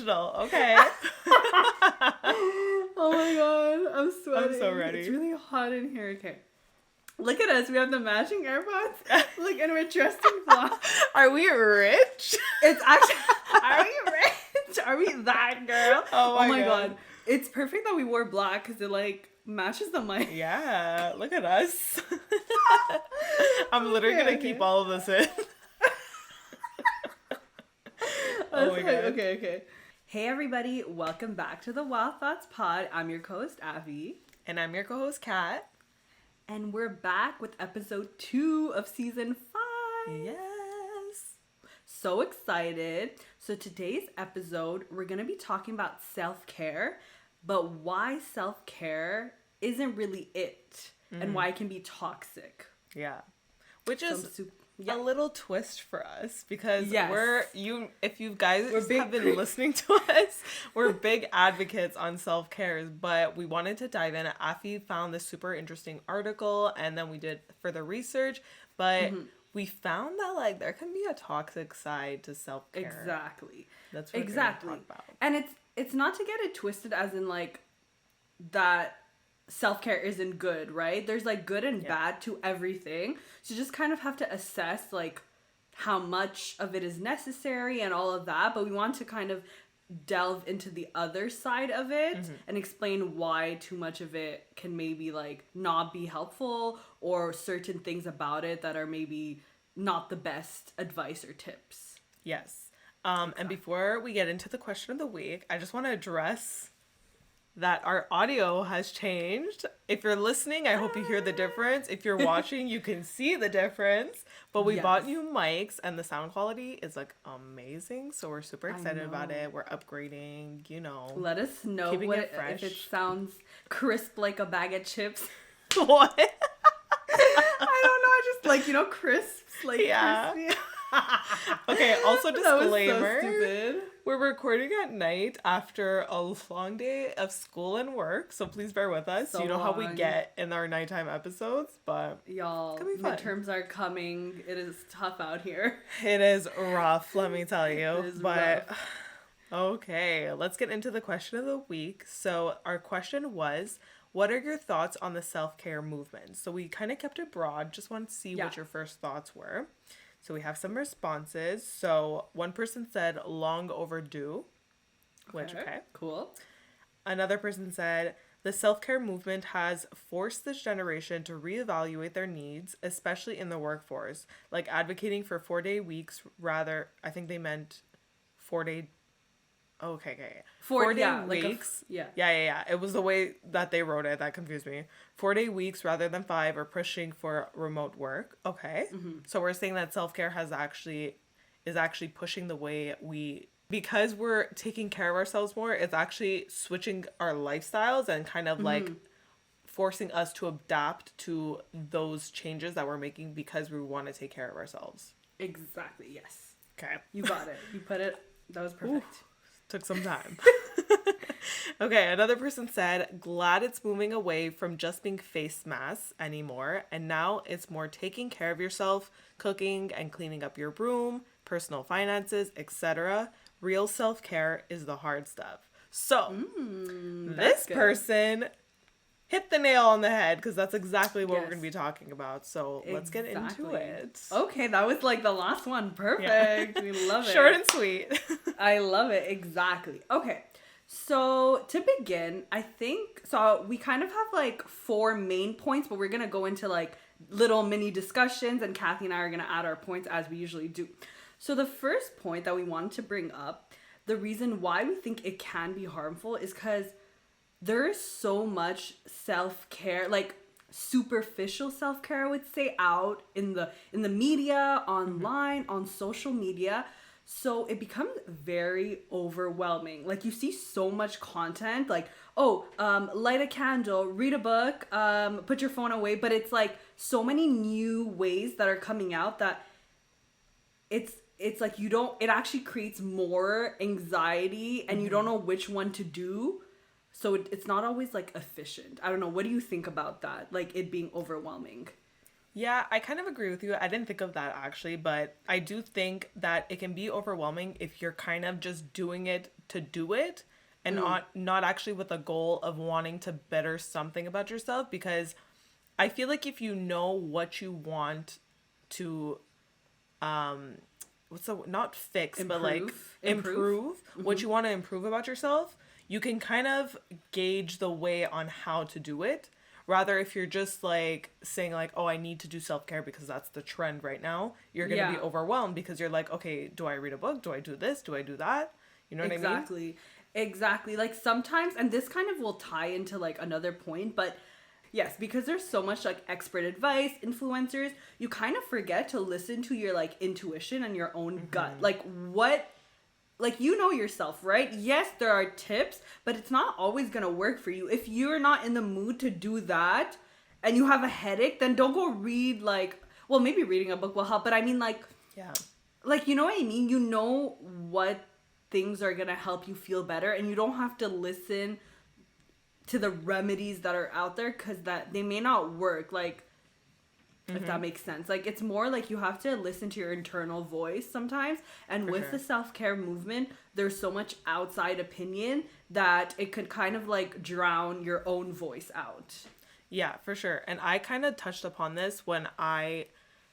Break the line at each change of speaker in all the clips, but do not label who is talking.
professional, okay?
Oh my god, I'm sweating.
I'm so ready.
It's really hot in here. Okay. Look at us. We have the matching AirPods. Like, and we're dressed in black.
Are we rich?
It's actually... Are we rich? Are we that girl?
Oh my god.
It's perfect that we wore black because it, like, matches the mic.
Yeah, look at us. I'm literally going to keep all of this in. Oh my god.
Okay. Hey everybody, welcome back to the Wild Thoughts Pod. I'm your co-host, Avi.
And I'm your co-host, Kat.
And we're back with episode 2 of season 5.
Yes.
So excited. So today's episode, we're going to be talking about self-care, but why self-care isn't really it and why it can be toxic.
Yeah. Which is
a
little twist for us because
Yes.
if you guys have been listening to us, we're big advocates on self-care, but we wanted to dive in. Afi found this super interesting article and then we did further research, but we found that like there can be a toxic side to self-care.
Exactly.
That's what we're going to talk about.
And it's not to get it twisted as in like that self-care isn't good, right? There's like good and bad to everything. So you just kind of have to assess like how much of it is necessary and all of that. But we want to kind of delve into the other side of it and explain why too much of it can maybe like not be helpful or certain things about it that are maybe not the best advice or tips.
Yes. And before we get into the question of the week, I just want to address that our audio has changed. If you're listening, I hope you hear the difference. If you're watching, you can see the difference. But we bought new mics and the sound quality is like amazing. So we're super excited about it. We're upgrading, you know.
Let us know if it sounds crisp like a bag of chips.
What?
I don't know. Just like, you know, crisps. Like crispy.
Okay, also disclaimer.
That was so stupid.
We're recording at night after a long day of school and work, so please bear with us.
So
you know how we
long.
get in our nighttime episodes, but
y'all, midterms are coming. It is tough out here.
It is rough, let me tell you.
It is
but
rough.
Okay, let's get into the question of the week. So our question was, what are your thoughts on the self-care movement? So we kind of kept it broad, just wanted to see what your first thoughts were. So we have some responses. So one person said long overdue, which, okay.
Cool.
Another person said the self-care movement has forced this generation to reevaluate their needs, especially in the workforce, like advocating for 4-day weeks rather, I think they meant 4-day. Okay. 4-day weeks. Yeah. It was the way that they wrote it that confused me. 4-day weeks rather than 5, or pushing for remote work. Okay. So we're saying that self-care is actually pushing the way because we're taking care of ourselves more, it's actually switching our lifestyles and kind of like forcing us to adapt to those changes that we're making because we want to take care of ourselves.
Exactly. Yes.
Okay.
You got it. You put it. That was perfect.
Ooh. Took some time. Okay, another person said, glad it's moving away from just being face masks anymore, and now it's more taking care of yourself, cooking and cleaning up your room, personal finances, etc. Real self-care is the hard stuff. So, this person hit the nail on the head because that's exactly what we're going to be talking about. So let's get into it.
Okay, that was like the last one. Perfect. We love it.
Short and sweet.
I love it. Exactly. Okay. So to begin, I think, so we kind of have like 4 main points, but we're going to go into like little mini discussions and Kathy and I are going to add our points as we usually do. So the first point that we wanted to bring up, the reason why we think it can be harmful is because there is so much self-care, like superficial self-care, I would say, out in the media, online, on social media. So it becomes very overwhelming. Like you see so much content, like, light a candle, read a book, put your phone away. But it's like so many new ways that are coming out that it's like it actually creates more anxiety and you don't know which one to do. So it's not always, like, efficient. I don't know. What do you think about that? Like, it being overwhelming?
Yeah, I kind of agree with you. I didn't think of that, actually. But I do think that it can be overwhelming if you're kind of just doing it to do it, and not actually with the goal of wanting to better something about yourself. Because I feel like if you know what you want to not fix, but like improve what you want to improve about yourself, you can kind of gauge the way on how to do it. Rather, if you're just like saying like, oh, I need to do self-care because that's the trend right now, you're going to be overwhelmed because you're like, okay, do I read a book? Do I do this? Do I do that? You know what I mean?
Exactly. Like sometimes, and this kind of will tie into like another point, but yes, because there's so much like expert advice, influencers, you kind of forget to listen to your like intuition and your own gut. Like what, like you know yourself, right? Yes, there are tips, but it's not always going to work for you. If you're not in the mood to do that and you have a headache, then don't go read like, well, maybe reading a book will help, but I mean like, like, you know what I mean? You know what things are going to help you feel better, and you don't have to listen to the remedies that are out there because that they may not work, like if that makes sense. Like it's more like you have to listen to your internal voice sometimes, and with the self-care movement there's so much outside opinion that it could kind of like drown your own voice out.
Yeah, for sure. And I kind of touched upon this when I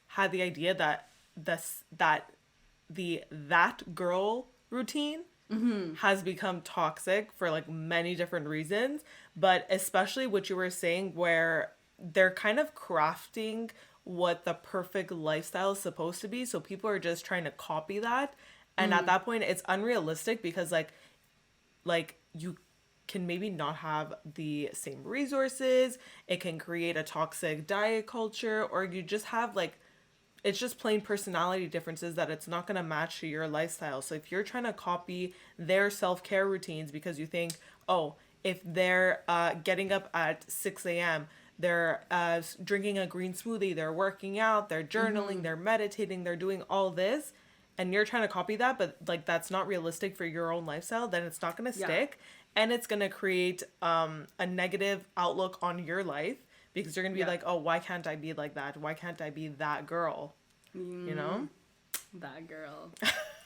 had the idea that that girl routine has become toxic for like many different reasons, but especially what you were saying where they're kind of crafting what the perfect lifestyle is supposed to be, so people are just trying to copy that, and at that point it's unrealistic because like you can maybe not have the same resources, it can create a toxic diet culture, or you just have like, it's just plain personality differences that it's not going to match to your lifestyle. So if you're trying to copy their self-care routines because you think, oh, if they're getting up at 6 a.m., they're drinking a green smoothie, they're working out, they're journaling, they're meditating, they're doing all this, and you're trying to copy that, but like that's not realistic for your own lifestyle, then it's not going to stick, and it's going to create a negative outlook on your life. Because you're going to be like, oh, why can't I be like that? Why can't I be that girl? You know?
That girl.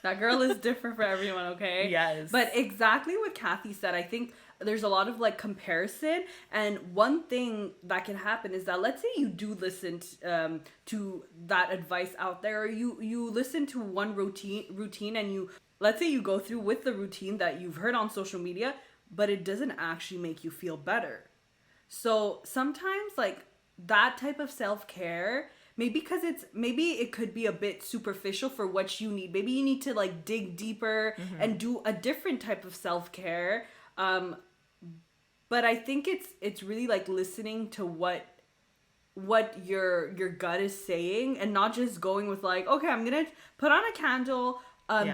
That girl is different for everyone, okay?
Yes.
But exactly what Kathy said, I think there's a lot of like comparison. And one thing that can happen is that, let's say you do listen to that advice out there, or you listen to one routine and let's say you go through with the routine that you've heard on social media, but it doesn't actually make you feel better. So sometimes like that type of self-care, maybe it could be a bit superficial for what you need. Maybe you need to like dig deeper and do a different type of self-care. But I think it's really like listening to what your gut is saying, and not just going with like, okay, I'm gonna put on a candle,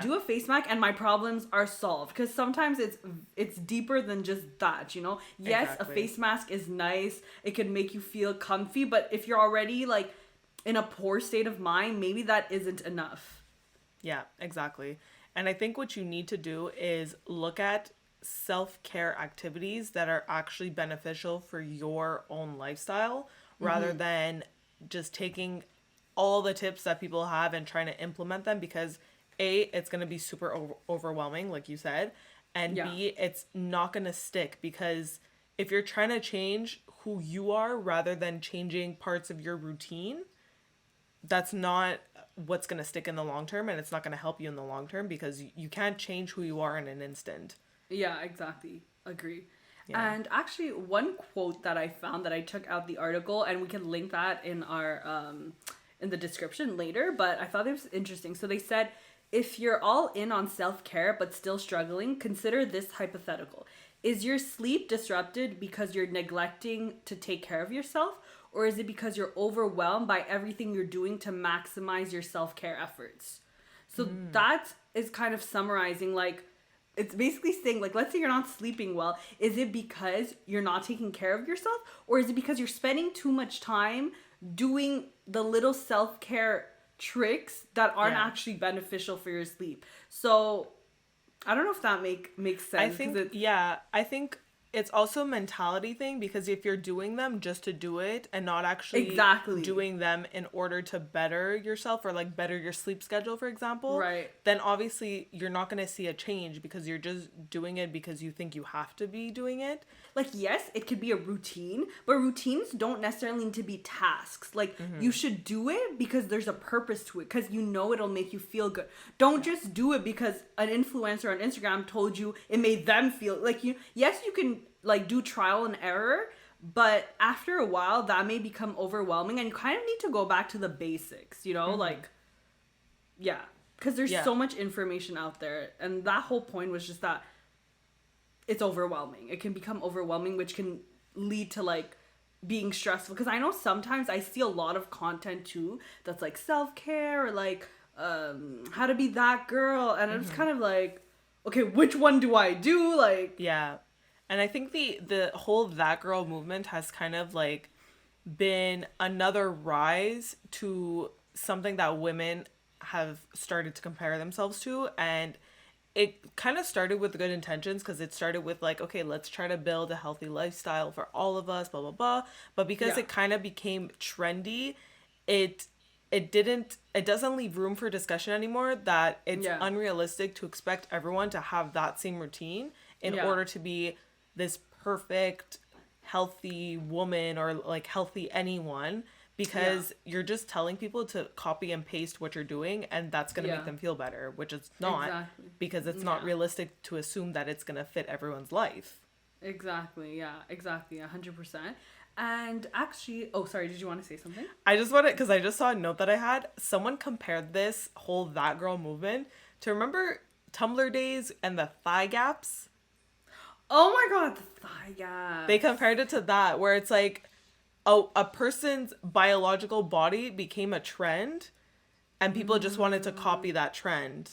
do a face mask, and my problems are solved. Because sometimes it's deeper than just that, you know? Yes, exactly. A face mask is nice. It can make you feel comfy. But if you're already like in a poor state of mind, maybe that isn't enough.
Yeah, exactly. And I think what you need to do is look at self-care activities that are actually beneficial for your own lifestyle, rather than just taking all the tips that people have and trying to implement them, because it's going to be super overwhelming, like you said, and B, it's not going to stick, because if you're trying to change who you are rather than changing parts of your routine, that's not what's going to stick in the long term, and it's not going to help you in the long term, because you can't change who you are in an instant.
Yeah, exactly. Agree. Yeah. And actually, one quote that I found that I took out the article, and we can link that in our in the description later, but I thought it was interesting. So they said, if you're all in on self-care but still struggling, consider this hypothetical. Is your sleep disrupted because you're neglecting to take care of yourself? Or is it because you're overwhelmed by everything you're doing to maximize your self-care efforts? So that is kind of summarizing, like, it's basically saying, like, let's say you're not sleeping well. Is it because you're not taking care of yourself? Or is it because you're spending too much time doing the little self-care tricks that aren't actually beneficial for your sleep? So I don't know if that makes sense.
I think it's also a mentality thing, because if you're doing them just to do it and not actually
Exactly.
doing them in order to better yourself, or like better your sleep schedule, for example,
Right.
then obviously you're not going to see a change, because you're just doing it because you think you have to be doing it.
Like, yes, it could be a routine, but routines don't necessarily need to be tasks. Like, you should do it because there's a purpose to it, because you know it'll make you feel good. Don't just do it because an influencer on Instagram told you it made them feel like you. Yes, you can like do trial and error, but after a while that may become overwhelming, and you kind of need to go back to the basics, you know, like, yeah, because there's so much information out there, and that whole point was just that it's overwhelming. It can become overwhelming, which can lead to like being stressful. Because I know sometimes I see a lot of content too that's like self-care, or like how to be that girl, and I'm just kind of like, okay, which one do I do? Like,
Yeah. And I think the whole that girl movement has kind of like been another rise to something that women have started to compare themselves to. And it kind of started with good intentions, because it started with like, okay, let's try to build a healthy lifestyle for all of us, blah, blah, blah. But because it kind of became trendy, it doesn't leave room for discussion anymore, that it's unrealistic to expect everyone to have that same routine in order to be this perfect, healthy woman, or like healthy anyone, because you're just telling people to copy and paste what you're doing, and that's going to make them feel better, which it's not, because it's not realistic to assume that it's going to fit everyone's life.
Exactly. Yeah, exactly. 100%. And actually, oh, sorry, did you want to say something?
I just wanted, because I just saw a note that I had. Someone compared this whole that girl movement to, remember Tumblr days and the thigh gaps?
Oh my god, the thigh gap.
They compared it to that, where it's like, oh, a person's biological body became a trend, and people just wanted to copy that trend,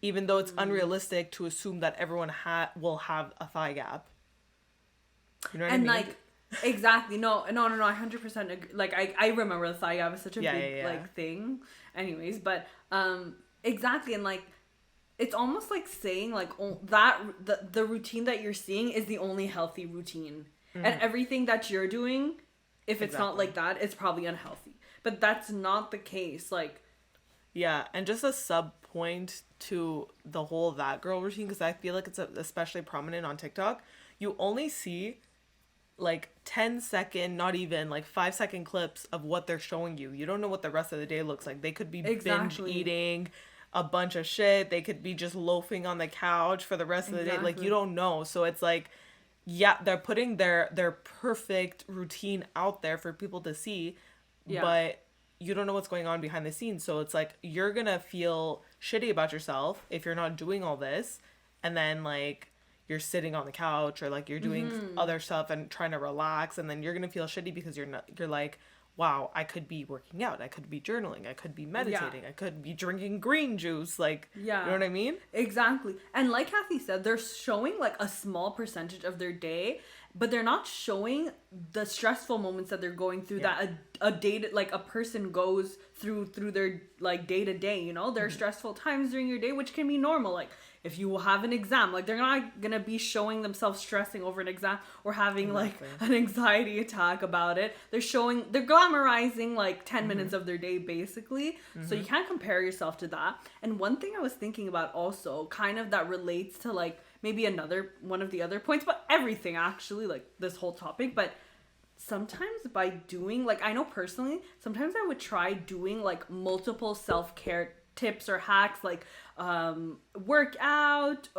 even though it's unrealistic to assume that everyone will have a thigh gap. You know what I mean?
And like, exactly. No, I 100% agree. Like, I remember the thigh gap is such a big like thing. Anyways, but exactly, and like, it's almost like saying like that the routine that you're seeing is the only healthy routine, and everything that you're doing, if it's not like that, it's probably unhealthy. But that's not the case. Like,
yeah, and just a sub point to the whole that girl routine, because I feel like it's especially prominent on TikTok. You only see like 10-second, not even like 5-second clips of what they're showing you. You don't know what the rest of the day looks like. They could be binge eating a bunch of shit. They could be just loafing on the couch for the rest of the day. Like, you don't know. So it's like, yeah, they're putting their perfect routine out there for people to see, but you don't know what's going on behind the scenes. So it's like, you're gonna feel shitty about yourself if you're not doing all this, and then like you're sitting on the couch, or like you're doing other stuff and trying to relax, and then you're gonna feel shitty because you're like, wow, I could be working out, I could be journaling, I could be meditating, I could be drinking green juice, like, you know what I mean?
Exactly. And like Kathy said, they're showing like a small percentage of their day, but they're not showing the stressful moments that they're going through, that a day, like a person goes through their like day to day, you know? There are stressful times during your day, which can be normal. Like, if you have an exam, like, they're not gonna be showing themselves stressing over an exam or having like an anxiety attack about it. They're glamorizing like 10 minutes of their day, basically. So you can't compare yourself to that. And one thing I was thinking about also, kind of that relates to like maybe one of the other points, but everything actually, like this whole topic, but sometimes by doing, like, I know personally, sometimes I would try doing like multiple self-care tips or hacks, like work out,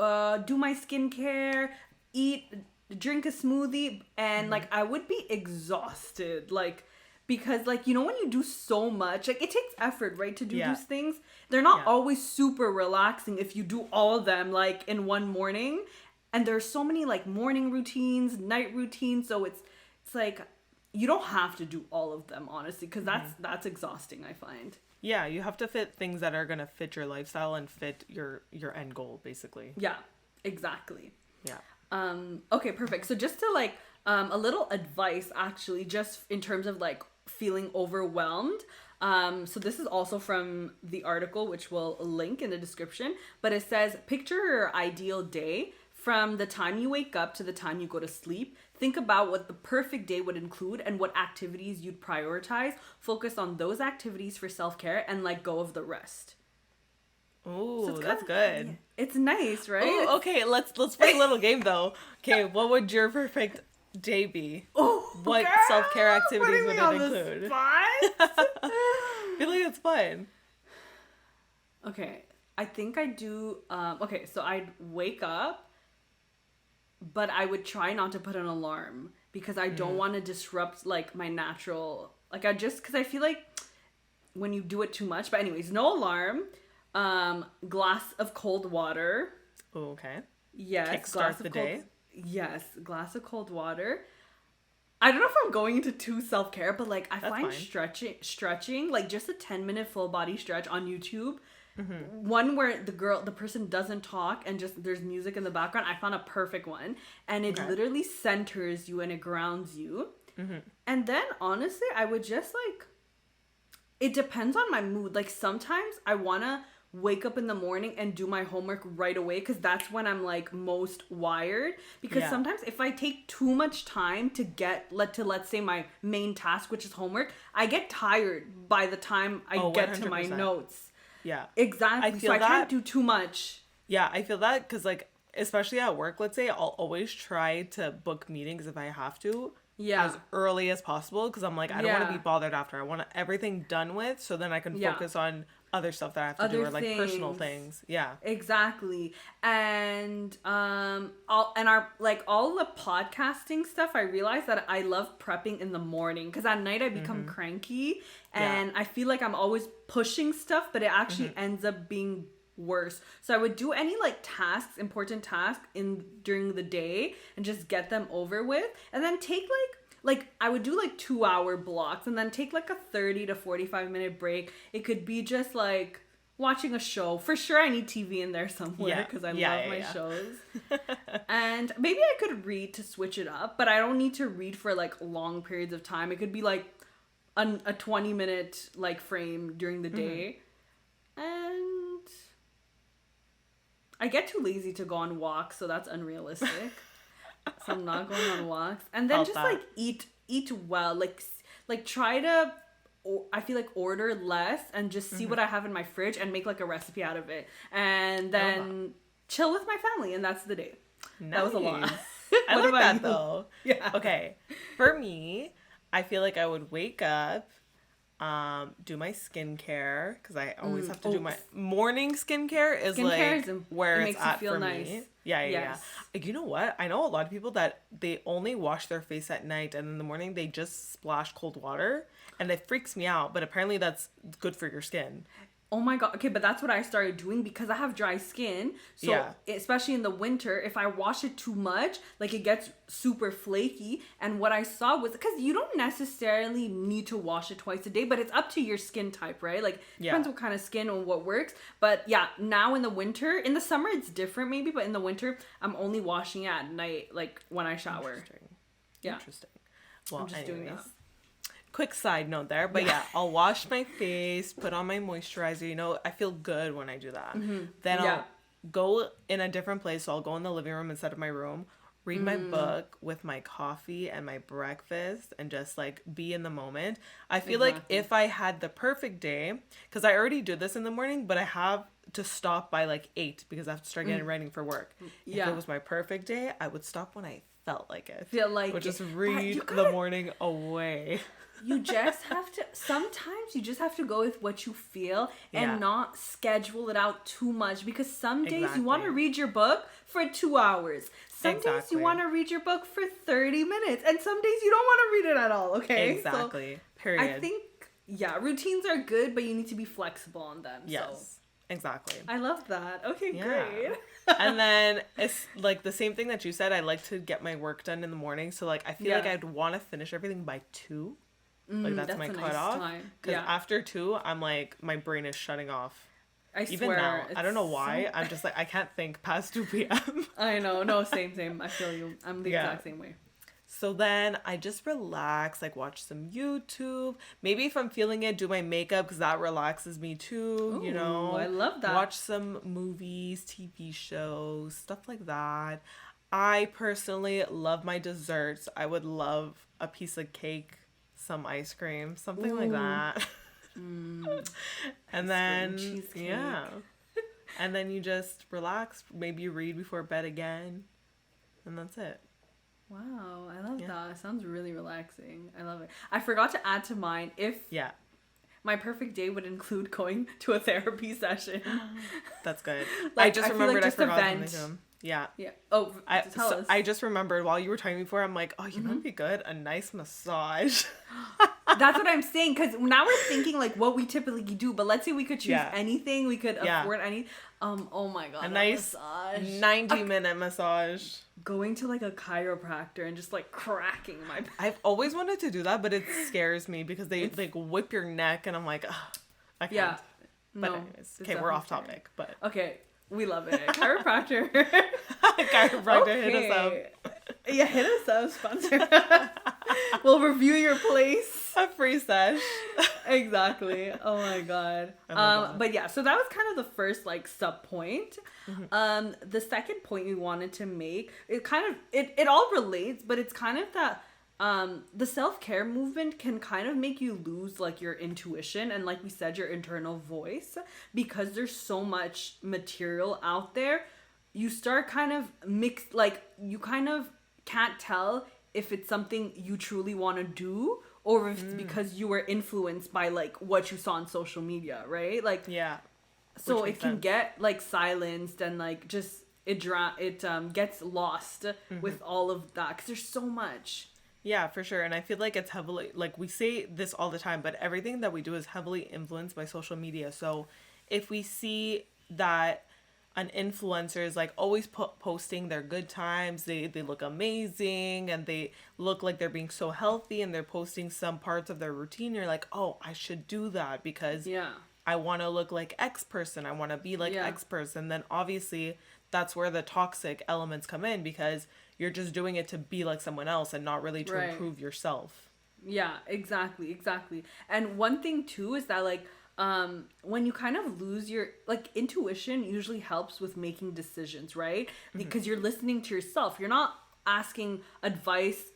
do my skincare, drink a smoothie, and like I would be exhausted, like, because like, you know, when you do so much, like, it takes effort, right, to do these things. They're not always super relaxing if you do all of them like in one morning, and there's so many like morning routines, night routines, so it's like you don't have to do all of them, honestly, because that's exhausting, I find.
Yeah, you have to fit things that are gonna fit your lifestyle and fit your end goal, basically.
Yeah, exactly.
Yeah.
Okay, perfect. So just to like a little advice, actually, just in terms of like feeling overwhelmed. So this is also from the article, which we'll link in the description, but it says, picture your ideal day. From the time you wake up to the time you go to sleep, think about what the perfect day would include and what activities you'd prioritize. Focus on those activities for self-care and let go of the rest.
Ooh,
So
that's good.
It's nice, right?
Ooh, okay, let's play a little game though. Okay, what would your perfect day be?
Oh,
what
girl,
self-care activities would it
on
include?
the spot?
I feel like it's fun.
Okay, I think I do. Okay, so I'd wake up, but I would try not to put an alarm because I don't want to disrupt like my natural. Like because I feel like when you do it too much. But anyways, no alarm. Glass of cold water.
Ooh, okay.
Yes,
Kickstart the day.
Yes, glass of cold water. I don't know if I'm going into too self-care, but like I find stretching, like just a 10-minute full body stretch on YouTube. One where the person doesn't talk and just there's music in the background. I found a perfect one, and it literally centers you and it grounds you. And then honestly, I would just like, it depends on my mood. Like sometimes I wanna wake up in the morning and do my homework right away because that's when I'm like most wired, because sometimes if I take too much time to let's say my main task, which is homework, I get tired by the time I get 100%. To my notes.
Yeah,
exactly. I can't do too much.
Yeah, I feel that because like especially at work, let's say, I'll always try to book meetings if I have to as early as possible because I'm like, I don't want to be bothered after. I want everything done with so then I can focus on other stuff that I have to do or like personal things. Yeah.
Exactly. And all the podcasting stuff, I realized that I love prepping in the morning because at night I become cranky and I feel like I'm always pushing stuff, but it actually ends up being worse. So I would do any like important tasks during the day and just get them over with, and then take like I would do like 2-hour blocks and then take like a 30 to 45 minute break. It could be just like watching a show. For sure I need TV in there somewhere because I love my shows. And maybe I could read to switch it up, but I don't need to read for like long periods of time. It could be like a 20-minute like frame during the day. And I get too lazy to go on walks, so that's unrealistic. So I'm not going on walks. And then like eat well, like try to, I feel like order less and just see what I have in my fridge and make like a recipe out of it, and then chill with my family, and that's the day. Nice. That was a lot.
I like that though. Yeah. Okay. For me, I feel like I would wake up, do my skincare because I always have to do my morning skincare is where it's at for me. Yeah. Like, you know what? I know a lot of people that they only wash their face at night and in the morning they just splash cold water, and it freaks me out. But apparently that's good for your skin.
Oh my God. Okay, but that's what I started doing because I have dry skin. So especially in the winter, if I wash it too much, like it gets super flaky. And what I saw was, because you don't necessarily need to wash it twice a day, but it's up to your skin type, right? Like depends what kind of skin and what works. But yeah, now in the winter, in the summer it's different maybe, but in the winter I'm only washing it at night, like when I shower.
Interesting. Well,
I'm just doing that.
Quick side note there, but I'll wash my face, put on my moisturizer. You know, I feel good when I do that. Then I'll go in a different place. So I'll go in the living room instead of my room, read my book with my coffee and my breakfast, and just like be in the moment. I feel like if I had the perfect day, because I already do this in the morning, but I have to stop by like 8 because I have to start getting ready for work. If it was my perfect day, I would stop when I felt like it. Which is read the morning away.
You just have to, sometimes you just have to go with what you feel and not schedule it out too much, because some days you want to read your book for 2 hours. Some days you want to read your book for 30 minutes, and some days you don't want to read it at all, okay?
Exactly.
So
period.
I think, routines are good, but you need to be flexible on them.
Yes.
So.
Exactly.
I love that. Okay, great.
And then it's like the same thing that you said. I like to get my work done in the morning. So like I feel like I'd want to finish everything by 2. Like that's my cutoff. Because after 2, I'm like, my brain is shutting off. Even now, I don't know why. I'm just like, I can't think past 2 p.m.
I know. No, same. I feel you. I'm the exact same way.
So then I just relax, like watch some YouTube. Maybe if I'm feeling it, do my makeup because that relaxes me too, you
Ooh, I
know.
love that.
Watch some movies, TV shows, stuff like that. I personally love my desserts. I would love a piece of cake, some ice cream, something like
Ooh.
that.
Mm,
And
ice cream,
then,
cheesecake.
yeah. And then you just relax. Maybe you read before bed again. And that's it.
Wow, I love
Yeah.
that. It sounds really relaxing. I love it. I forgot to add to mine if
Yeah,
my perfect day would include going to a therapy session.
that's good.
Like,
I just
I feel
remembered
like
I
just a
forgot
vent.
something. Yeah.
Yeah. Oh, tell us.
I just remembered while you were telling me before, I'm like, oh, you know what'd be good? A nice massage.
That's what I'm saying, because now we're thinking like what we typically do, but let's say we could choose
Yeah.
anything, we could
Yeah.
afford any. Oh my god,
A
a
nice
massage.
90-minute massage.
Going to like a chiropractor and just like cracking my back.
I've always wanted to do that, but it scares me because they like whip your neck, and I'm like, ugh, I can't.
Yeah.
But
No,
anyways,
it's
okay, we're off
definitely
topic, but
Okay, we love it. Chiropractor.
chiropractor hit us up.
Yeah, hit us up, sponsor. We'll review your place.
A free sesh.
Exactly. Oh my god.
I love that.
But yeah, so that was kind of the first like sub point. The second point we wanted to make, it all relates, but it's kind of that the self-care movement can kind of make you lose like your intuition and, like we said, your internal voice, because there's so much material out there. You start kind of mixed, like you kind of can't tell if it's something you truly want to do or if it's because you were influenced by like what you saw on social media, right? Like,
Yeah.
so
Which
it
makes
can
sense.
get like silenced and like just it gets lost with all of that because there's so much.
Yeah, for sure. And I feel like it's heavily, like we say this all the time, but everything that we do is heavily influenced by social media. So if we see that an influencer is like always posting their good times, they look amazing and they look like they're being so healthy and they're posting some parts of their routine, you're like, oh, I should do that because
Yeah.
I want to look like X person. I want to be like
Yeah.
X person. Then obviously that's where the toxic elements come in because you're just doing it to be like someone else and not really to
Right.
improve yourself.
Yeah, exactly. And one thing too is that like when you kind of lose your like intuition usually helps with making decisions, right? Because you're listening to yourself. You're not asking advice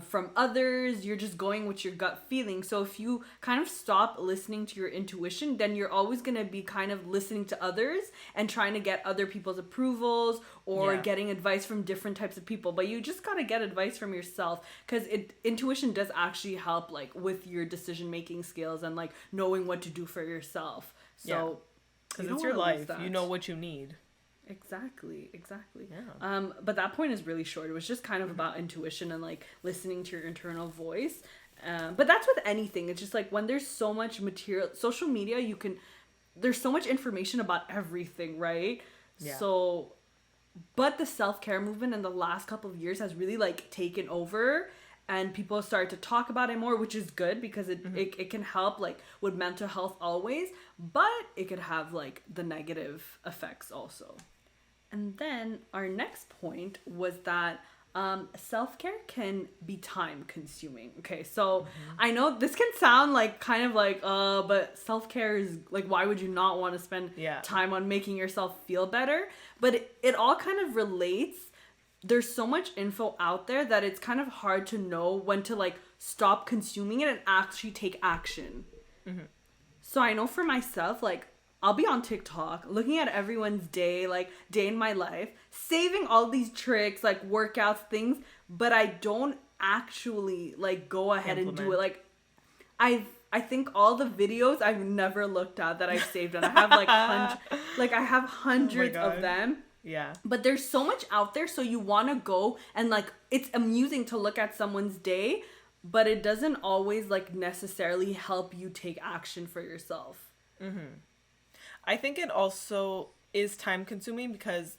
from others. You're just going with your gut feeling. So if you kind of stop listening to your intuition, then you're always going to be kind of listening to others and trying to get other people's approvals or
Yeah.
getting advice from different types of people. But you just got to get advice from yourself, because intuition does actually help like with your decision making skills and like knowing what to do for yourself. So
Because
you
it's
don't
your
wanna lose
life.
that.
You know what you need.
Exactly.
Yeah.
But that point is really short. It was just kind of about intuition and like listening to your internal voice. But that's with anything. It's just like when there's so much material, social media, there's so much information about everything, right?
Yeah.
So, but the self-care movement in the last couple of years has really like taken over, and people start to talk about it more, which is good because it can help like with mental health always, but it could have like the negative effects also. And then our next point was that self-care can be time consuming. Okay, so I know this can sound like kind of like, but self-care is like, why would you not want to spend
Yeah.
time on making yourself feel better? But it all kind of relates. There's so much info out there that it's kind of hard to know when to like stop consuming it and actually take action. So I know for myself, like, I'll be on TikTok looking at everyone's day in my life, saving all these tricks, like workouts, things, but I don't actually like go ahead and do it. Like, I think all the videos I've never looked at that I've saved, and I have like hundreds of
God.
them.
Yeah.
But there's so much out there, so you want to go and like it's amusing to look at someone's day, but it doesn't always like necessarily help you take action for yourself.
I think it also is time consuming because,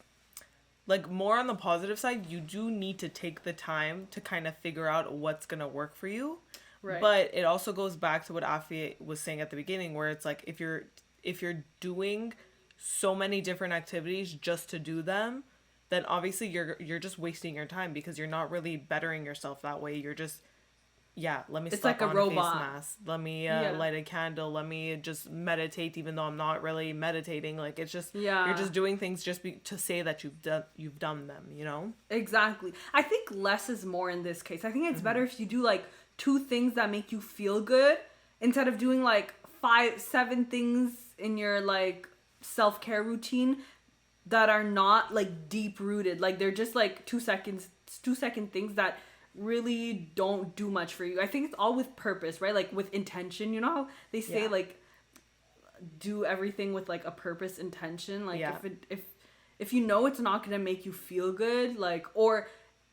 like, more on the positive side, you do need to take the time to kind of figure out what's going to work for you.
Right.
But it also goes back to what Afiyat was saying at the beginning, where it's like if you're doing so many different activities just to do them, then obviously you're just wasting your time because you're not really bettering yourself that way. You're just, yeah, let me slap on a face mask. Let me light a candle. Let me just meditate, even though I'm not really meditating. Like, it's just, you're just doing things just to say that you've done them, you know?
Exactly. I think less is more in this case. I think it's better if you do like 2 things that make you feel good instead of doing like 5, 7 things in your like self-care routine that are not like deep rooted. Like, they're just like 2 second things that really don't do much for you. I think it's all with purpose, right? Like with intention. You know how they say like do everything with like a purpose, intention. Like if you know it's not gonna make you feel good, like, or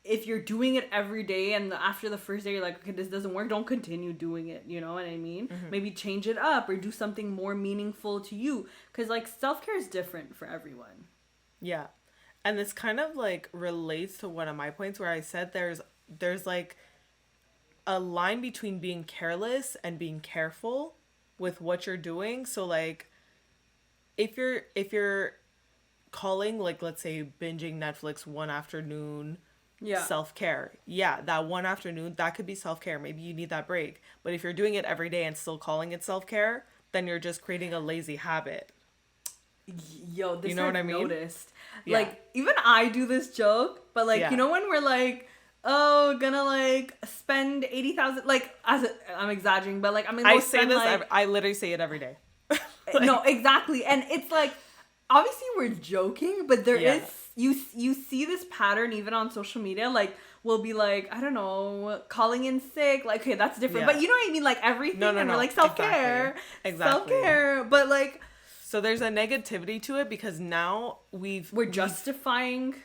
if you're doing it every day and after the first day you're like, okay, this doesn't work, don't continue doing it. You know what I mean? Maybe change it up or do something more meaningful to you, because like self-care is different for everyone.
Yeah. And this kind of like relates to one of my points where I said there's like a line between being careless and being careful with what you're doing. So like if you're calling, like, let's say binging Netflix one afternoon self-care, that one afternoon, that could be self-care. Maybe you need that break. But if you're doing it every day and still calling it self-care, then you're just creating a lazy habit.
Yo, this,
you know what I mean?
Noticed. Like, even I do this joke, but like, you know when we're like, oh, gonna like spend 80,000, like, I'm exaggerating, but like, I mean,
I say this, like, I literally say it every day.
Like, no, exactly. And it's like, obviously we're joking, but there is, you see this pattern even on social media. Like, we'll be like, I don't know, calling in sick, like, okay, that's different, but you know what I mean, like everything. And we're like, self-care,
exactly.
Self-care, but like,
so there's a negativity to it because now we're
justifying,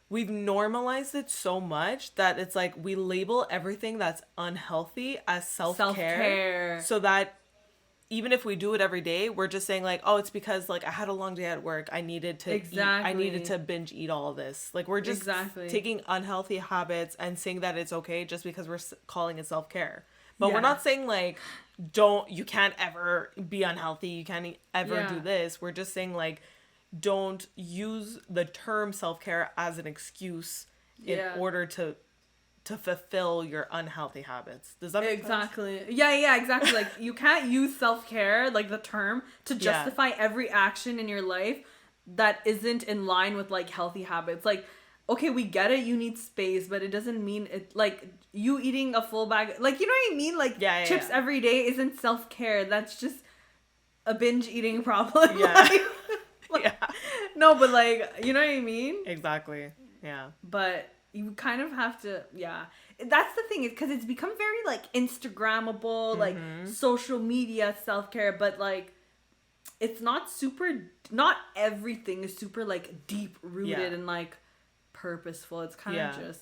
we've normalized it so much that it's like we label everything that's unhealthy as self-care. So that even if we do it every day, we're just saying like, oh, it's because like I had a long day at work. I needed to eat. I needed to binge eat all of this. Like, we're just taking unhealthy habits and saying that it's okay just because we're calling it self-care. But we're not saying like, you can't ever be unhealthy. You can't ever do this. We're just saying like, don't use the term self-care as an excuse in order to fulfill your unhealthy habits. Does that make sense?
Yeah, exactly. Like, you can't use self-care, like the term, to justify every action in your life that isn't in line with like healthy habits. Like, okay, we get it, you need space, but it doesn't mean it, like, you eating a full bag, like, you know what I mean? Like, chips every day isn't self-care. That's just a binge eating problem. No, but like, you know what I mean?
Exactly. Yeah.
But you kind of have to, that's the thing, is because it's become very like Instagrammable, like social media self-care, but like it's not everything is super like deep rooted and like purposeful. It's kind of just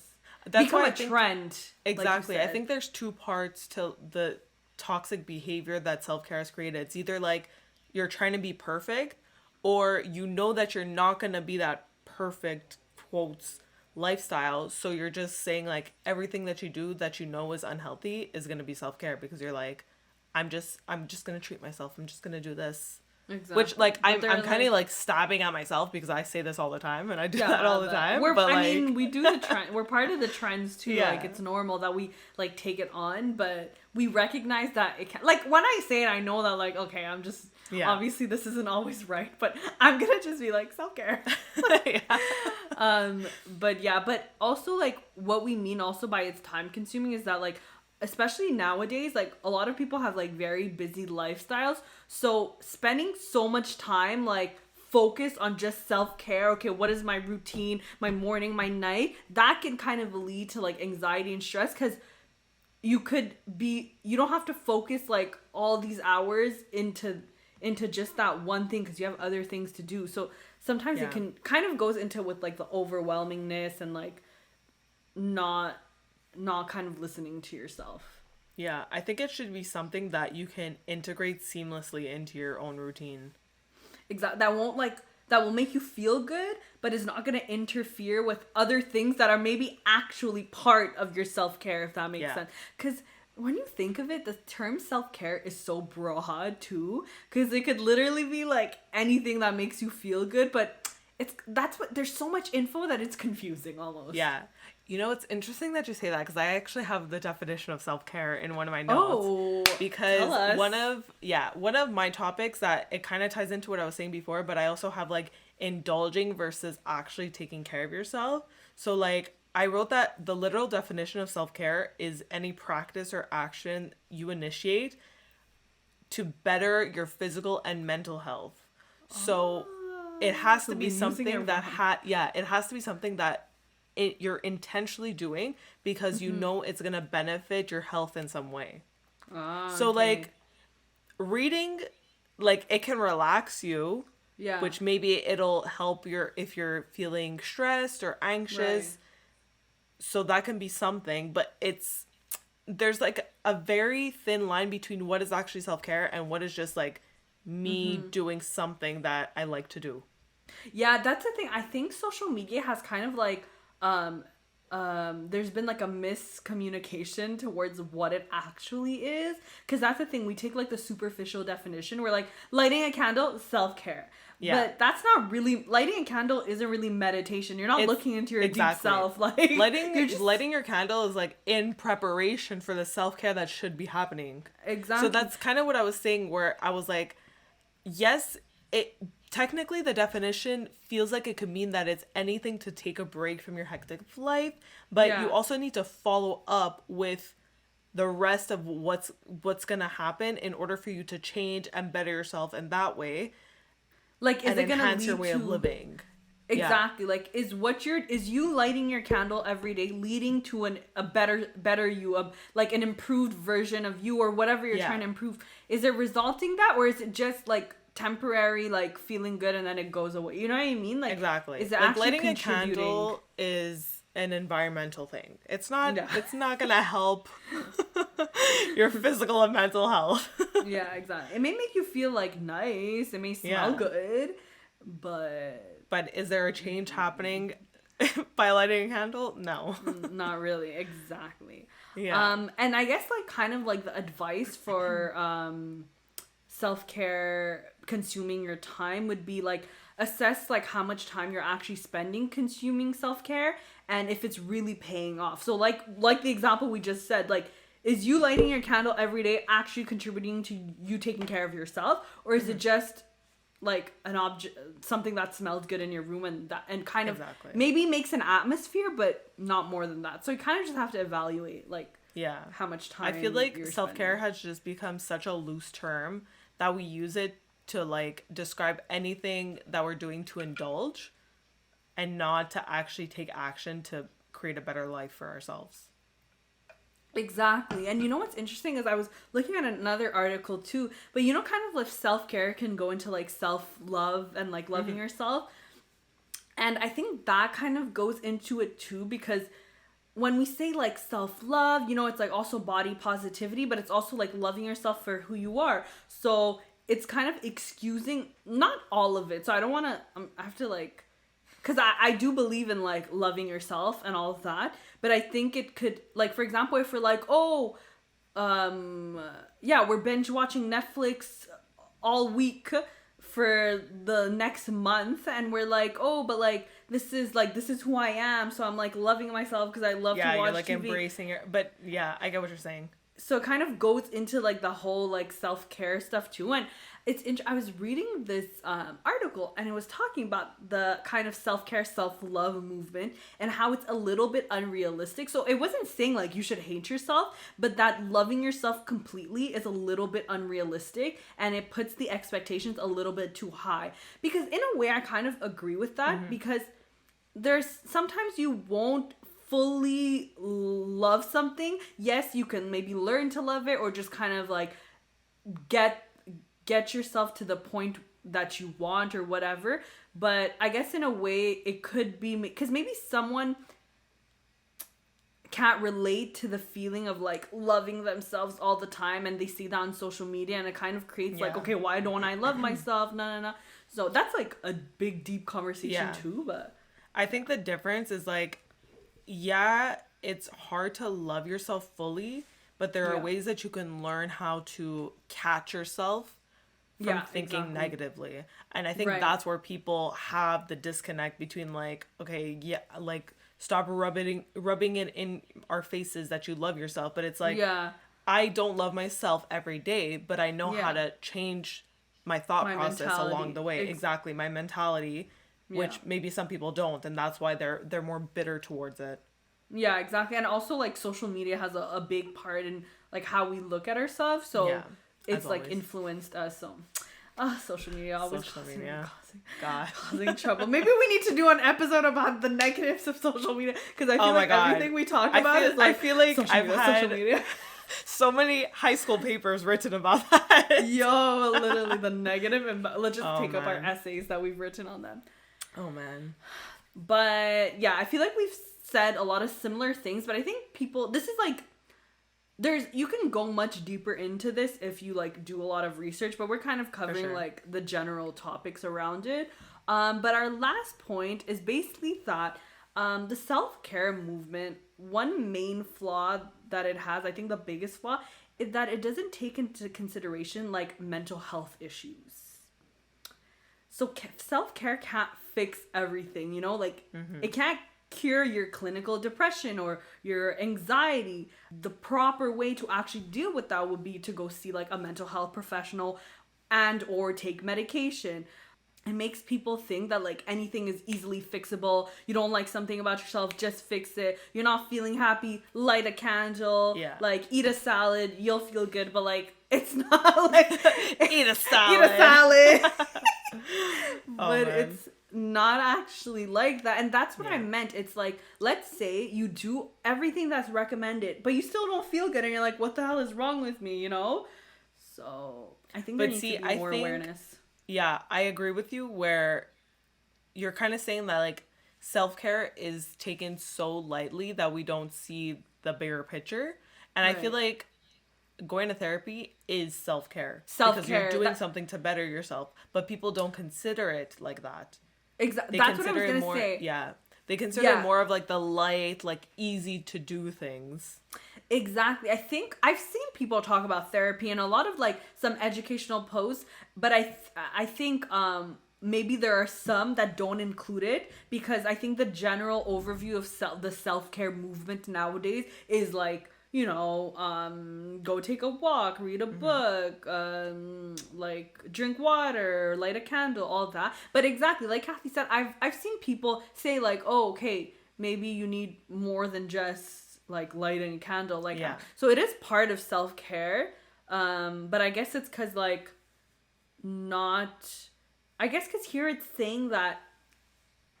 become a trend.
Exactly. Like, I think there's 2 parts to the toxic behavior that self-care has created. It's either like you're trying to be perfect, or you know that you're not going to be that perfect, quotes, lifestyle, so you're just saying like everything that you do that you know is unhealthy is going to be self-care, because you're like, I'm just going to treat myself. I'm just going to do this. Exactly. Which like I'm kind of like stabbing at myself because I say this all the time and I do that all the time.
I mean, we do the trend. We're part of the trends too. Like, it's normal that we like take it on, but we recognize that it can, like, when I say it, I know that like, okay, I'm just obviously this isn't always right, but I'm gonna just be like, self-care. But also like what we mean also by it's time consuming is that like, especially nowadays, like a lot of people have like very busy lifestyles, so spending so much time like focused on just self-care, okay, what is my routine, my morning, my night, that can kind of lead to like anxiety and stress, because you don't have to focus like all these hours into just that one thing, because you have other things to do. So sometimes it can kind of goes into with like the overwhelmingness and like not kind of listening to yourself.
Yeah, I think it should be something that you can integrate seamlessly into your own routine.
Exactly. That will make you feel good, but is not going to interfere with other things that are maybe actually part of your self-care, if that makes sense. Because when you think of it, the term self-care is so broad too, because it could literally be like anything that makes you feel good, but there's so much info that it's confusing almost.
Yeah. You know, it's interesting that you say that because I actually have the definition of self-care in one of my notes.
Oh,
Because
tell us.
one of my topics that it kind of ties into what I was saying before, but I also have like indulging versus actually taking care of yourself. So like I wrote that the literal definition of self-care is any practice or action you initiate to better your physical and mental health. So it has to be something that it has to be something that you're intentionally doing because you know it's going to benefit your health in some way. So like reading, like it can relax you, which maybe it'll help if you're feeling stressed or anxious.
Right.
So that can be something, but there's like a very thin line between what is actually self-care and what is just like me doing something that I like to do.
Yeah, that's the thing. I think social media has kind of like there's been like a miscommunication towards what it actually is, because that's the thing, we take like the superficial definition. We're like, lighting a candle, self-care. But that's not really, lighting a candle isn't really meditation. You're not looking into your deep self. Like
lighting your candle is like in preparation for the self-care that should be happening.
Exactly.
So that's kind of what I was saying, where I was like, yes, technically the definition feels like it could mean that it's anything to take a break from your hectic life, but you also need to follow up with the rest of what's gonna happen in order for you to change and better yourself in that way.
Like, is it gonna
enhance
lead
your way
to
of living?
Exactly. Like, is you lighting your candle every day leading to a better you, like an improved version of you, or whatever you're trying to improve? Is it resulting that, or is it just like temporary, like feeling good and then it goes away? You know what I mean? Like,
exactly.
Is it
like
actually
lighting
contributing?
a candle is an environmental thing. It's not. It's not gonna help your physical and mental health.
Yeah, exactly. It may make you feel like nice. It may smell good,
but is there a change happening by lighting a candle? No.
Not really. Exactly.
Yeah.
And I guess like kind of like the advice for self-care consuming your time would be like, assess like how much time you're actually spending consuming self-care and if it's really paying off. So like the example we just said, like, is you lighting your candle every day actually contributing to you taking care of yourself, or is it just like an object, something that smells good in your room and kind of maybe makes an atmosphere, but not more than that? So you kind of just have to evaluate like how much time.
I feel like self-care has just become such a loose term that we use it to like describe anything that we're doing to indulge and not to actually take action to create a better life for ourselves.
Exactly. And you know what's interesting is I was looking at another article too, but you know, kind of like self-care can go into like self-love and like loving yourself. And I think that kind of goes into it too, because when we say like self-love, you know, it's like also body positivity, but it's also like loving yourself for who you are. So it's kind of excusing, not all of it. So I don't want to, I have to like, because I do believe in like loving yourself and all of that, but I think it could, like, for example, if we're like, we're binge watching Netflix all week for the next month, and we're like, but like this is who I am, so I'm like loving myself because I love to watch
you're like
TV.
embracing it. But yeah, I get what you're saying.
So it kind of goes into like the whole like self-care stuff too. And I was reading this article, and it was talking about the kind of self-care, self-love movement and how it's a little bit unrealistic. So it wasn't saying like you should hate yourself, but that loving yourself completely is a little bit unrealistic, and it puts the expectations a little bit too high. Because in a way I kind of agree with that, because there's sometimes you won't fully love something. Yes, you can maybe learn to love it, or just kind of like get yourself to the point that you want or whatever. But I guess in a way it could be because maybe someone can't relate to the feeling of like loving themselves all the time, and they see that on social media, and it kind of creates like, okay, why don't I love myself? No. So that's like a big deep conversation too. But
I think the difference is like, it's hard to love yourself fully, but there are ways that you can learn how to catch yourself from thinking negatively. And I think that's where people have the disconnect between like, okay, yeah, like stop rubbing it in our faces that you love yourself, but it's like, I don't love myself every day, but I know how to change my thought process along the way. Exactly, my mentality, which maybe some people don't, and that's why they're more bitter towards it.
Yeah, exactly. And also like social media has a big part in like how we look at ourselves. So it's like influenced us. So social media always causing trouble. Maybe we need to do an episode about the negatives of social media, because I feel like everything we talk about is like,
I feel like I've had so many high school papers written about that.
Yo, literally the negative, and let's just take up our essays that we've written on them.
Oh man.
But yeah, I feel like we've said a lot of similar things, but I think this is like, you can go much deeper into this if you like do a lot of research, but we're kind of covering like the general topics around it. But our last point is basically that the self-care movement, one main flaw that it has, I think the biggest flaw, is that it doesn't take into consideration like mental health issues. So self-care can't fix everything, you know, like it can't cure your clinical depression or your anxiety. The proper way to actually deal with that would be to go see like a mental health professional and or take medication. It makes people think that like anything is easily fixable. You don't like something about yourself, just fix it. You're not feeling happy, light a candle, like eat a salad, you'll feel good. But like, it's not like
eat a salad.
But it's not actually like that. And that's what I meant. It's like, let's say you do everything that's recommended, but you still don't feel good, and you're like, what the hell is wrong with me, you know? So I think there needs to be more awareness.
Yeah, I agree with you, where you're kind of saying that like self-care is taken so lightly that we don't see the bigger picture. And I feel like going to therapy is self-care. Because you're doing something to better yourself, but people don't consider it like that.
Exactly. That's what I was going to say.
Yeah. They consider it more of like the light, like easy to do things.
Exactly. I think I've seen people talk about therapy and a lot of like some educational posts, but I think maybe there are some that don't include it, because I think the general overview of the self-care movement nowadays is like, you know, go take a walk, read a book, like drink water, light a candle, all that. But exactly, like Kathy said, I've seen people say like, oh, okay, maybe you need more than just like lighting a candle. Like, so it is part of self-care. But I guess it's because like because here it's saying that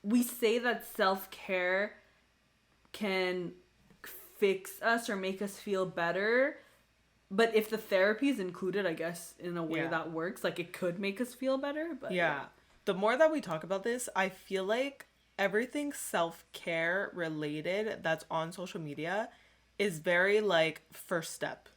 we say that self-care can fix us or make us feel better, but if the therapy is included, I guess in a way that works, like it could make us feel better. But
the more that we talk about this, I feel like everything self-care related that's on social media is very like first step.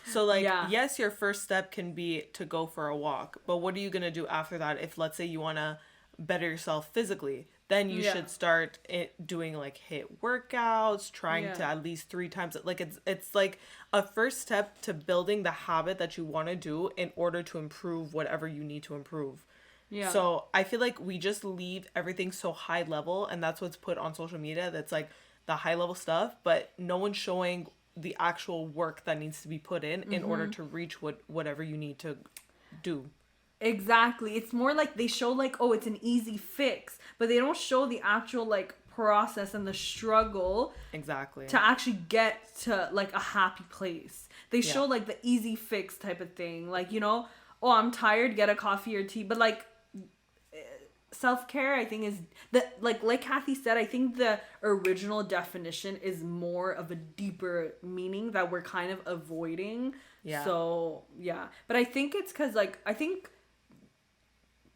So like yes, your first step can be to go for a walk, but what are you gonna do after that? If let's say you want to better yourself physically, then you should start doing like HIIT workouts, trying to at least 3 times. Like it's like a first step to building the habit that you want to do in order to improve whatever you need to improve. Yeah. So I feel like we just leave everything so high level, and that's what's put on social media. That's like the high level stuff, but no one's showing the actual work that needs to be put in order to reach whatever you need to do.
Exactly. It's more like they show like, oh, it's an easy fix, but they don't show the actual like process and the struggle to actually get to like a happy place. They show like the easy fix type of thing, like, you know, oh, I'm tired, get a coffee or tea. But like self-care, I think, is that like Kathy said, I think the original definition is more of a deeper meaning that we're kind of avoiding. So but I think it's because like I think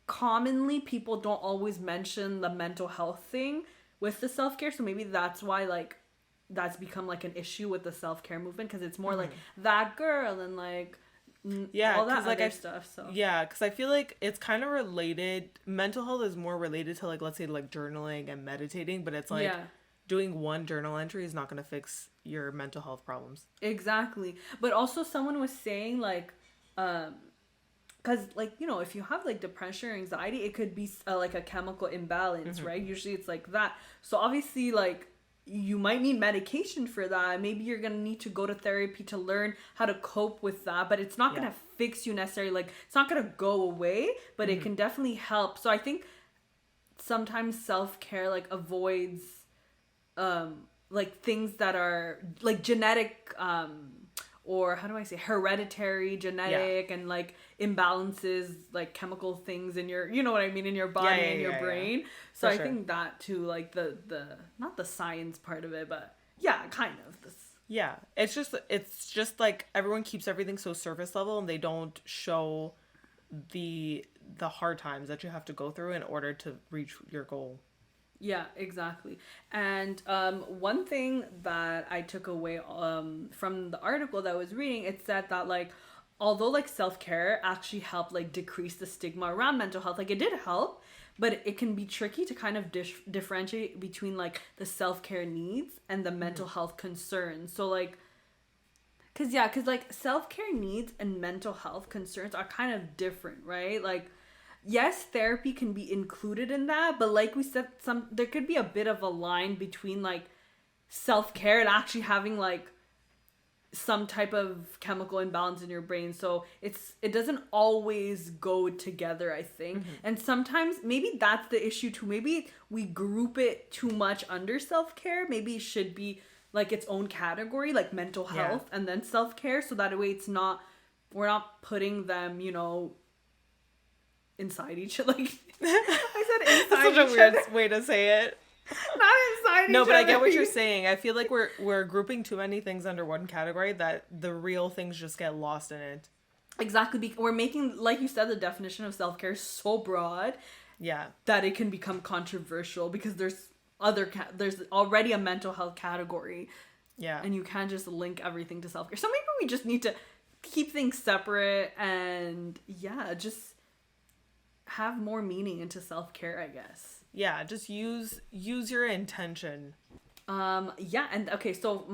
commonly people don't always mention the mental health thing with the self-care, so maybe that's why like that's become like an issue with the self-care movement, because it's more like that girl and like all that other stuff. So
because I feel like it's kind of related. Mental health is more related to like, let's say like journaling and meditating, but it's like doing one journal entry is not going to fix your mental health problems.
Exactly. But also someone was saying like because like, you know, if you have like depression or anxiety, it could be like a chemical imbalance, right? Usually it's like that. So obviously, like, you might need medication for that. Maybe you're gonna need to go to therapy to learn how to cope with that, but it's not gonna fix you necessarily. Like, it's not gonna go away, but it can definitely help. So I think sometimes self-care like avoids like things that are like genetic or how do I say, hereditary, genetic, and like imbalances, like chemical things in your, you know what I mean, in your body and your brain. So I think that too, like the not the science part of it, but yeah, kind of this.
Yeah, it's just like everyone keeps everything so surface level, and they don't show the hard times that you have to go through in order to reach your goal.
Yeah, exactly. And one thing that I took away from the article that I was reading, it said that like, although like self-care actually helped like decrease the stigma around mental health, like it did help, but it can be tricky to kind of differentiate between like the self-care needs and the mental health concerns. So like, cause like self-care needs and mental health concerns are kind of different, right? Like, yes, therapy can be included in that, but like we said, there could be a bit of a line between like self-care and actually having like some type of chemical imbalance in your brain. So it doesn't always go together, I think. And sometimes maybe that's the issue too. Maybe we group it too much under self-care. Maybe it should be like its own category, like mental health and then self-care, so that way we're not putting them, you know, inside each other. Like, I said inside
That's such a weird way to say it.
Not inside each other.
No, but I get what you're saying. I feel like we're grouping too many things under one category that the real things just get lost in it.
Exactly. We're making, like you said, the definition of self-care so broad, that it can become controversial because there's already a mental health category. Yeah. And you can't just link everything to self-care. So maybe we just need to keep things separate and just have more meaning into self-care, I guess.
Yeah, just use your intention.
And okay, so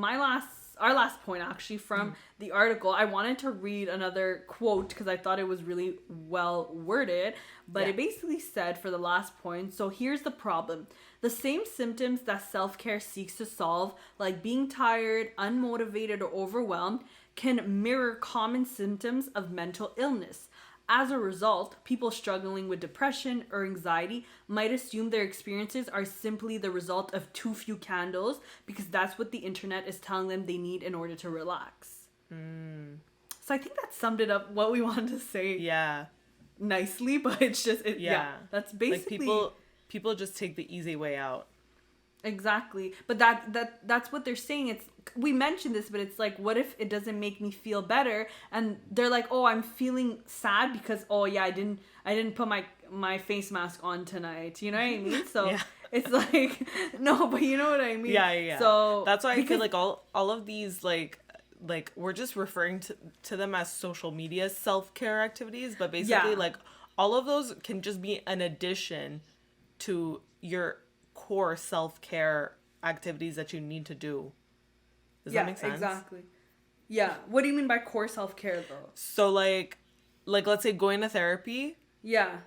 our last point actually from the article, I wanted to read another quote because I thought it was really well worded, but it basically said for the last point, so here's the problem. The same symptoms that self-care seeks to solve, like being tired, unmotivated, or overwhelmed, can mirror common symptoms of mental illness. As a result, people struggling with depression or anxiety might assume their experiences are simply the result of too few candles because that's what the internet is telling them they need in order to relax. So I think that summed it up what we wanted to say. Yeah. Nicely, but it's just that's basically
like people just take the easy way out.
Exactly. But that's what they're saying. We mentioned this, but it's like, what if it doesn't make me feel better? And they're like, oh, I'm feeling sad because I didn't put my face mask on tonight. You know what I mean? So it's like, no, but you know what I mean? Yeah. So
that's why I feel like all of these like we're just referring to them as social media self-care activities, but basically like all of those can just be an addition to your core self-care activities that you need to do. Does that make sense?
Exactly. Yeah. What do you mean by core self-care though?
So like let's say going to therapy. Yeah.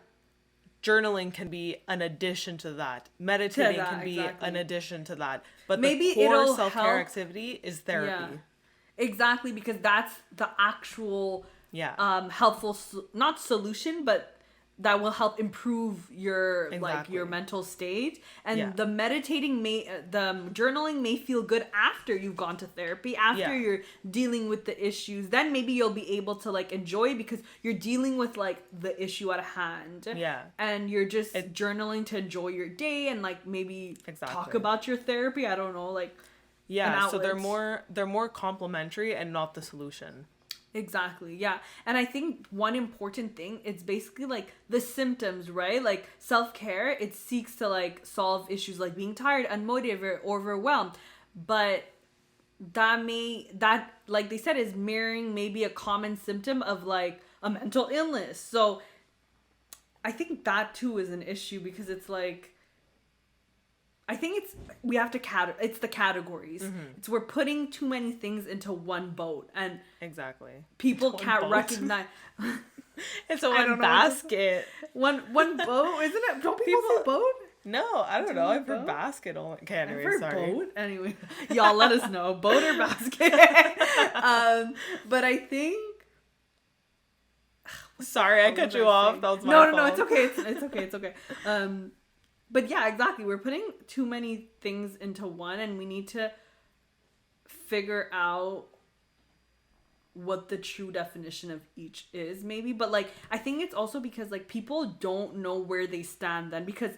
Journaling can be an addition to that. Meditating can be an addition to that. But maybe the core self-care activity is therapy.
Yeah. Exactly, because that's the actual helpful not solution, but that will help improve your like your mental state. And the journaling may feel good after you've gone to therapy, after you're dealing with the issues. Then maybe you'll be able to like enjoy because you're dealing with like the issue at hand. Yeah. And you're just journaling to enjoy your day and like maybe talk about your therapy. I don't know, like
so they're more complementary and not the solution.
Exactly, yeah. And I think one important thing, it's basically like the symptoms, right? Like self-care, it seeks to like solve issues like being tired, unmotivated, overwhelmed. But that like they said is mirroring maybe a common symptom of like a mental illness. So I think that too is an issue because it's like, I think we have to it's the categories. It's we're putting too many things into one boat and
exactly
people can't recognize
It's a
I don't
one
know what
basket.
One boat, isn't it? Don't people say boat?
No, I don't know. I've heard
boat?
basket only. Okay,
I've
anyway,
heard
sorry.
boat. Anyway, y'all let us know, boat or basket. But I think.
Sorry, I cut you off. That was my fault.
No, it's okay. It's okay. But yeah, exactly. We're putting too many things into one, and we need to figure out what the true definition of each is, maybe. But like, I think it's also because like people don't know where they stand then, because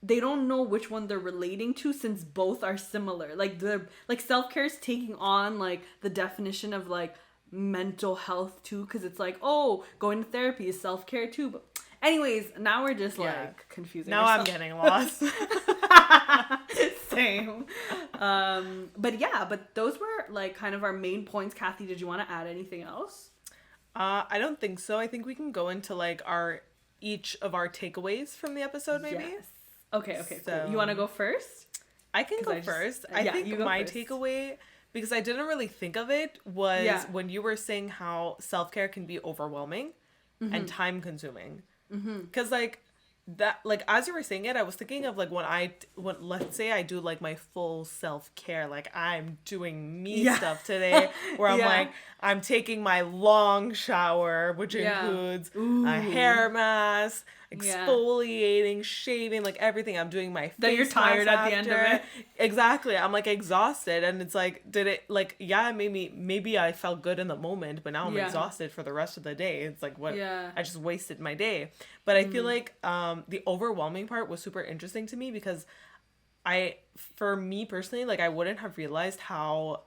they don't know which one they're relating to, since both are similar. Like self-care is taking on like the definition of like mental health too, because it's like, oh, going to therapy is self-care too. But anyways, now we're just like confusing
now
ourselves.
I'm getting lost.
Same. But those were like kind of our main points. Kathy, did you want to add anything else?
I don't think so. I think we can go into like each of our takeaways from the episode, maybe.
Yes. Okay,
So,
cool. You want to go first?
I can go first. I think my takeaway, because I didn't really think of it, was when you were saying how self-care can be overwhelming and time consuming. Because like that, like as you were saying it, I was thinking of like when let's say I do like my full self-care, like I'm doing me stuff today, where I'm like, I'm taking my long shower, which includes a hair mask, exfoliating, shaving, like everything. I'm doing my face.
Then you're tired at the end of it.
Exactly. I'm like exhausted, and it's like, did it like maybe I felt good in the moment, but now I'm exhausted for the rest of the day. It's like what I just wasted my day. But I feel like the overwhelming part was super interesting to me, because for me personally, like I wouldn't have realized how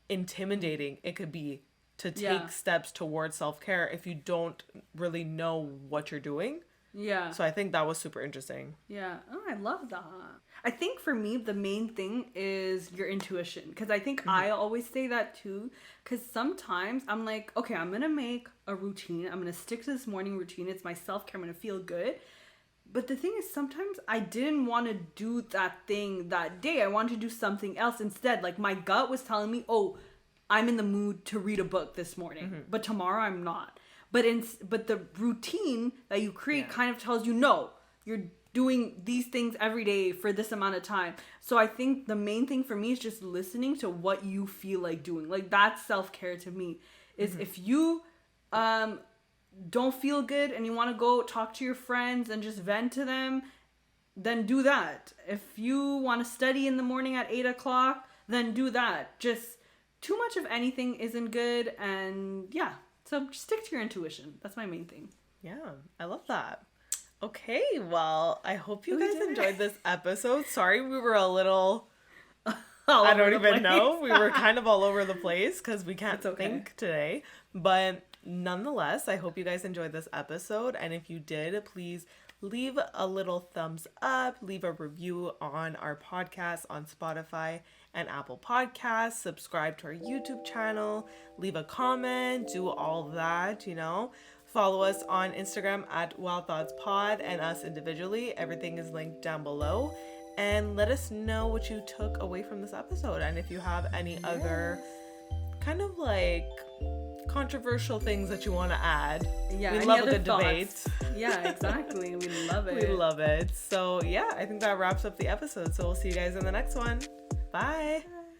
intimidating it could be to take steps towards self-care if you don't really know what you're doing. Yeah. So I think that was super interesting.
Yeah. Oh, I love that. I think for me, the main thing is your intuition. Because I think I always say that too. Because sometimes I'm like, okay, I'm going to make a routine. I'm going to stick to this morning routine. It's my self-care. I'm going to feel good. But the thing is, sometimes I didn't want to do that thing that day. I wanted to do something else instead. Like my gut was telling me, oh, I'm in the mood to read a book this morning. But tomorrow I'm not. But the routine that you create kind of tells you, no, you're doing these things every day for this amount of time. So I think the main thing for me is just listening to what you feel like doing. Like that's self-care to me. Is if you don't feel good and you want to go talk to your friends and just vent to them, then do that. If you want to study in the morning at 8:00, then do that. Just too much of anything isn't good. And so just stick to your intuition. That's my main thing.
Yeah, I love that. Okay, well, I hope you guys enjoyed this episode. Sorry we were a little... I don't even know. We were kind of all over the place because we can't think today. But nonetheless, I hope you guys enjoyed this episode. And if you did, please leave a little thumbs up. Leave a review on our podcast on Spotify and Apple Podcasts. Subscribe to our YouTube channel. Leave a comment. Do all that, Follow us on Instagram at Wild Thoughts Pod and us individually. Everything is linked down below. And let us know what you took away from this episode. And if you have any other kind of like controversial things that you want to add. Yeah, we love a good debate.
Yeah, exactly. We love it.
We love it. So yeah, I think that wraps up the episode. So we'll see you guys in the next one. Bye.